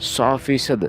100%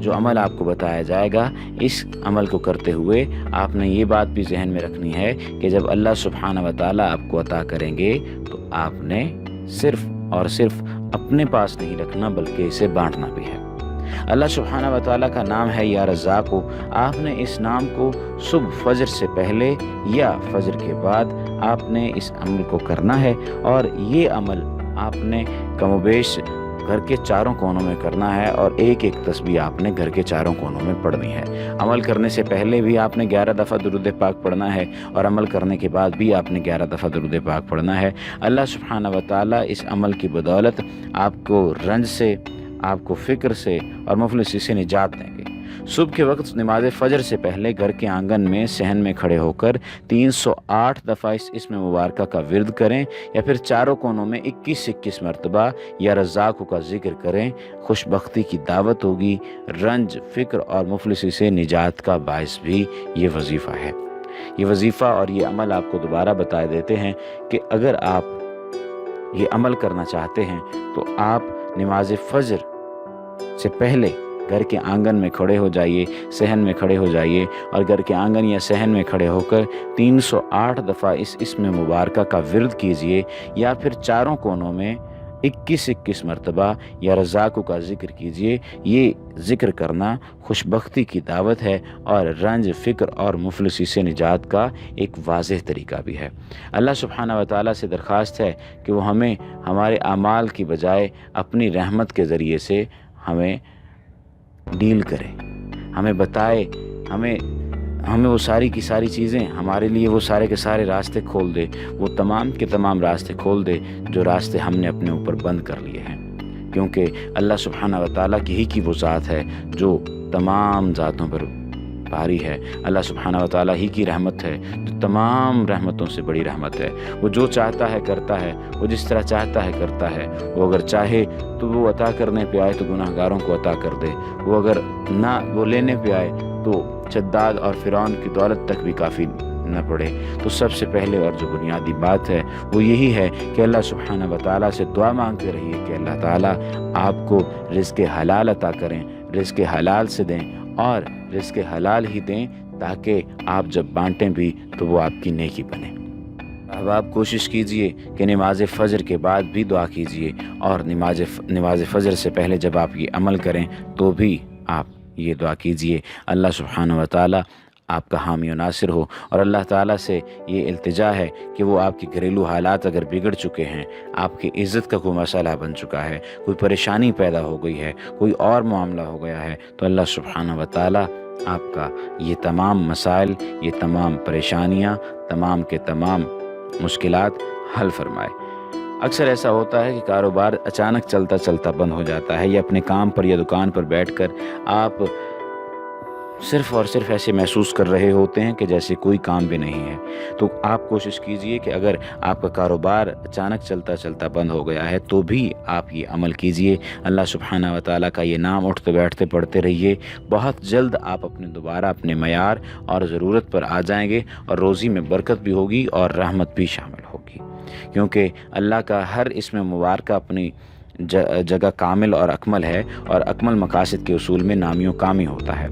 جو عمل آپ کو بتایا جائے گا، اس عمل کو کرتے ہوئے آپ نے یہ بات بھی ذہن میں رکھنی ہے کہ جب اللہ سبحانہ و تعالیٰ آپ کو عطا کریں گے تو آپ نے صرف اور صرف اپنے پاس نہیں رکھنا بلکہ اسے بانٹنا بھی ہے۔ اللہ سبحانہ و تعالیٰ کا نام ہے یا رزاق ہو، آپ نے اس نام کو صبح فجر سے پہلے یا فجر کے بعد آپ نے اس عمل کو کرنا ہے، اور یہ عمل آپ نے کم و بیش گھر کے چاروں کونوں میں کرنا ہے، اور ایک ایک تسبیح آپ نے گھر کے چاروں کونوں میں پڑھنی ہے۔ عمل کرنے سے پہلے بھی آپ نے 11 دفعہ درود پاک پڑھنا ہے، اور عمل کرنے کے بعد بھی آپ نے 11 دفعہ درود پاک پڑھنا ہے۔ اللہ سبحانہ و تعالیٰ اس عمل کی بدولت آپ کو رنج سے، آپ کو فکر سے اور مفلسی سے نجات دیں گے۔ صبح کے وقت نماز فجر سے پہلے گھر کے آنگن میں صحن میں کھڑے ہو کر 308 دفعہ اس اسم مبارکہ کا ورد کریں، یا پھر چاروں کونوں میں 21 مرتبہ یا رزاق کا ذکر کریں۔ خوش بختی کی دعوت ہوگی، رنج، فکر اور مفلسی سے نجات کا باعث بھی یہ وظیفہ ہے۔ یہ وظیفہ اور یہ عمل آپ کو دوبارہ بتا دیتے ہیں کہ اگر آپ یہ عمل کرنا چاہتے ہیں تو آپ نماز فجر سے پہلے گھر کے آنگن میں کھڑے ہو جائیے، صحن میں کھڑے ہو جائیے، اور گھر کے آنگن یا صحن میں کھڑے ہو کر 308 دفعہ اس اسم مبارکہ کا ورد کیجئے، یا پھر چاروں کونوں میں 21 مرتبہ یا رزاق کا ذکر کیجئے۔ یہ ذکر کرنا خوش بختی کی دعوت ہے اور رنج، فکر اور مفلسی سے نجات کا ایک واضح طریقہ بھی ہے۔ اللہ سبحانہ و تعالیٰ سے درخواست ہے کہ وہ ہمیں ہمارے اعمال کی بجائے اپنی رحمت کے ذریعے سے ہمیں ڈیل کرے، ہمیں بتائے، ہمیں وہ ساری کی ساری چیزیں، ہمارے لیے وہ سارے کے سارے راستے کھول دے، وہ تمام کے تمام راستے کھول دے جو راستے ہم نے اپنے اوپر بند کر لیے ہیں، کیونکہ اللہ سبحانہ و تعالیٰ کی وہ ذات ہے جو تمام ذاتوں پر بھاری ہے۔ اللہ سبحانہ و تعالیٰ ہی کی رحمت ہے جو تمام رحمتوں سے بڑی رحمت ہے۔ وہ جو چاہتا ہے کرتا ہے، وہ جس طرح چاہتا ہے کرتا ہے۔ وہ اگر چاہے تو وہ عطا کرنے پہ آئے تو گناہ گاروں کو عطا کر دے، وہ اگر نہ وہ لینے پہ آئے تو شداد اور فرعون کی دولت تک بھی کافی نہ پڑے۔ تو سب سے پہلے اور جو بنیادی بات ہے وہ یہی ہے کہ اللہ سبحانہ و تعالیٰ سے دعا مانگتے رہیے کہ اللہ تعالیٰ آپ کو رزق حلال عطا کریں، رزق حلال سے دیں، اور رزق حلال ہی دیں تاکہ آپ جب بانٹیں بھی تو وہ آپ کی نیکی بنے۔ اب آپ کوشش کیجئے کہ نماز فجر کے بعد بھی دعا کیجئے، اور نماز فجر سے پہلے جب آپ یہ عمل کریں تو بھی آپ یہ دعا کیجئے۔ اللہ سبحانہ و تعالیٰ آپ کا حامی و ناصر ہو، اور اللہ تعالیٰ سے یہ التجا ہے کہ وہ آپ کے گھریلو حالات اگر بگڑ چکے ہیں، آپ کی عزت کا کوئی مسئلہ بن چکا ہے، کوئی پریشانی پیدا ہو گئی ہے، کوئی اور معاملہ ہو گیا ہے، تو اللہ سبحانہ و تعالیٰ آپ کا یہ تمام مسائل، یہ تمام پریشانیاں، تمام کے تمام مشکلات حل فرمائے۔ اکثر ایسا ہوتا ہے کہ کاروبار اچانک چلتا چلتا بند ہو جاتا ہے، یا اپنے کام پر یا دکان پر بیٹھ کر آپ صرف اور صرف ایسے محسوس کر رہے ہوتے ہیں کہ جیسے کوئی کام بھی نہیں ہے۔ تو آپ کوشش کیجئے کہ اگر آپ کا کاروبار اچانک چلتا چلتا بند ہو گیا ہے تو بھی آپ یہ عمل کیجئے، اللہ سبحانہ و تعالیٰ کا یہ نام اٹھتے بیٹھتے پڑھتے رہیے۔ بہت جلد آپ دوبارہ اپنے معیار اور ضرورت پر آ جائیں گے، اور روزی میں برکت بھی ہوگی اور رحمت بھی شامل ہوگی، کیونکہ اللہ کا ہر اسم مبارکہ اپنی جگہ کامل اور اکمل ہے، اور اکمل مقاصد کے اصول میں نامی و کامی ہوتا ہے۔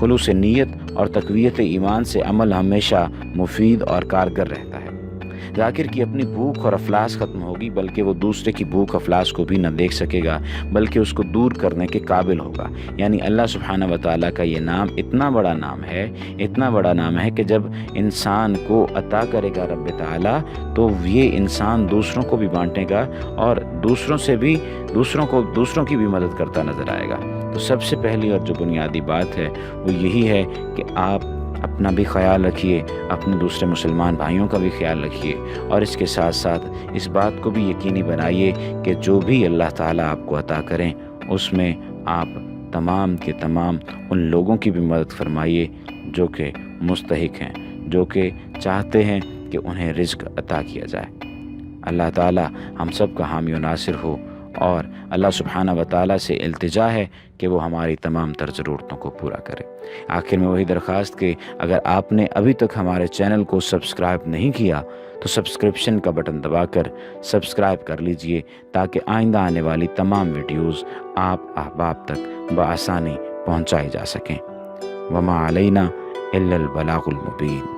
خلوص نیت اور تقویت ایمان سے عمل ہمیشہ مفید اور کارگر رہتا ہے۔ ذاکر کی اپنی بھوک اور افلاس ختم ہوگی، بلکہ وہ دوسرے کی بھوک افلاس کو بھی نہ دیکھ سکے گا، بلکہ اس کو دور کرنے کے قابل ہوگا۔ یعنی اللہ سبحانہ و تعالیٰ کا یہ نام اتنا بڑا نام ہے، اتنا بڑا نام ہے کہ جب انسان کو عطا کرے گا رب تعالیٰ تو یہ انسان دوسروں کو بھی بانٹے گا، اور دوسروں کی بھی مدد کرتا نظر آئے گا۔ تو سب سے پہلی اور جو بنیادی بات ہے وہ یہی ہے کہ آپ اپنا بھی خیال رکھیے، اپنے دوسرے مسلمان بھائیوں کا بھی خیال رکھیے، اور اس کے ساتھ ساتھ اس بات کو بھی یقینی بنائیے کہ جو بھی اللہ تعالیٰ آپ کو عطا کریں اس میں آپ تمام کے تمام ان لوگوں کی بھی مدد فرمائیے جو کہ مستحق ہیں، جو کہ چاہتے ہیں کہ انہیں رزق عطا کیا جائے۔ اللہ تعالیٰ ہم سب کا حامی و ناصر ہو، اور اللہ سبحانہ و تعالیٰ سے التجا ہے کہ وہ ہماری تمام تر ضرورتوں کو پورا کرے۔ آخر میں وہی درخواست کہ اگر آپ نے ابھی تک ہمارے چینل کو سبسکرائب نہیں کیا تو سبسکرپشن کا بٹن دبا کر سبسکرائب کر لیجئے، تاکہ آئندہ آنے والی تمام ویڈیوز آپ احباب تک بآسانی پہنچائے جا سکیں۔ وما علینا الا البلاغ المبین۔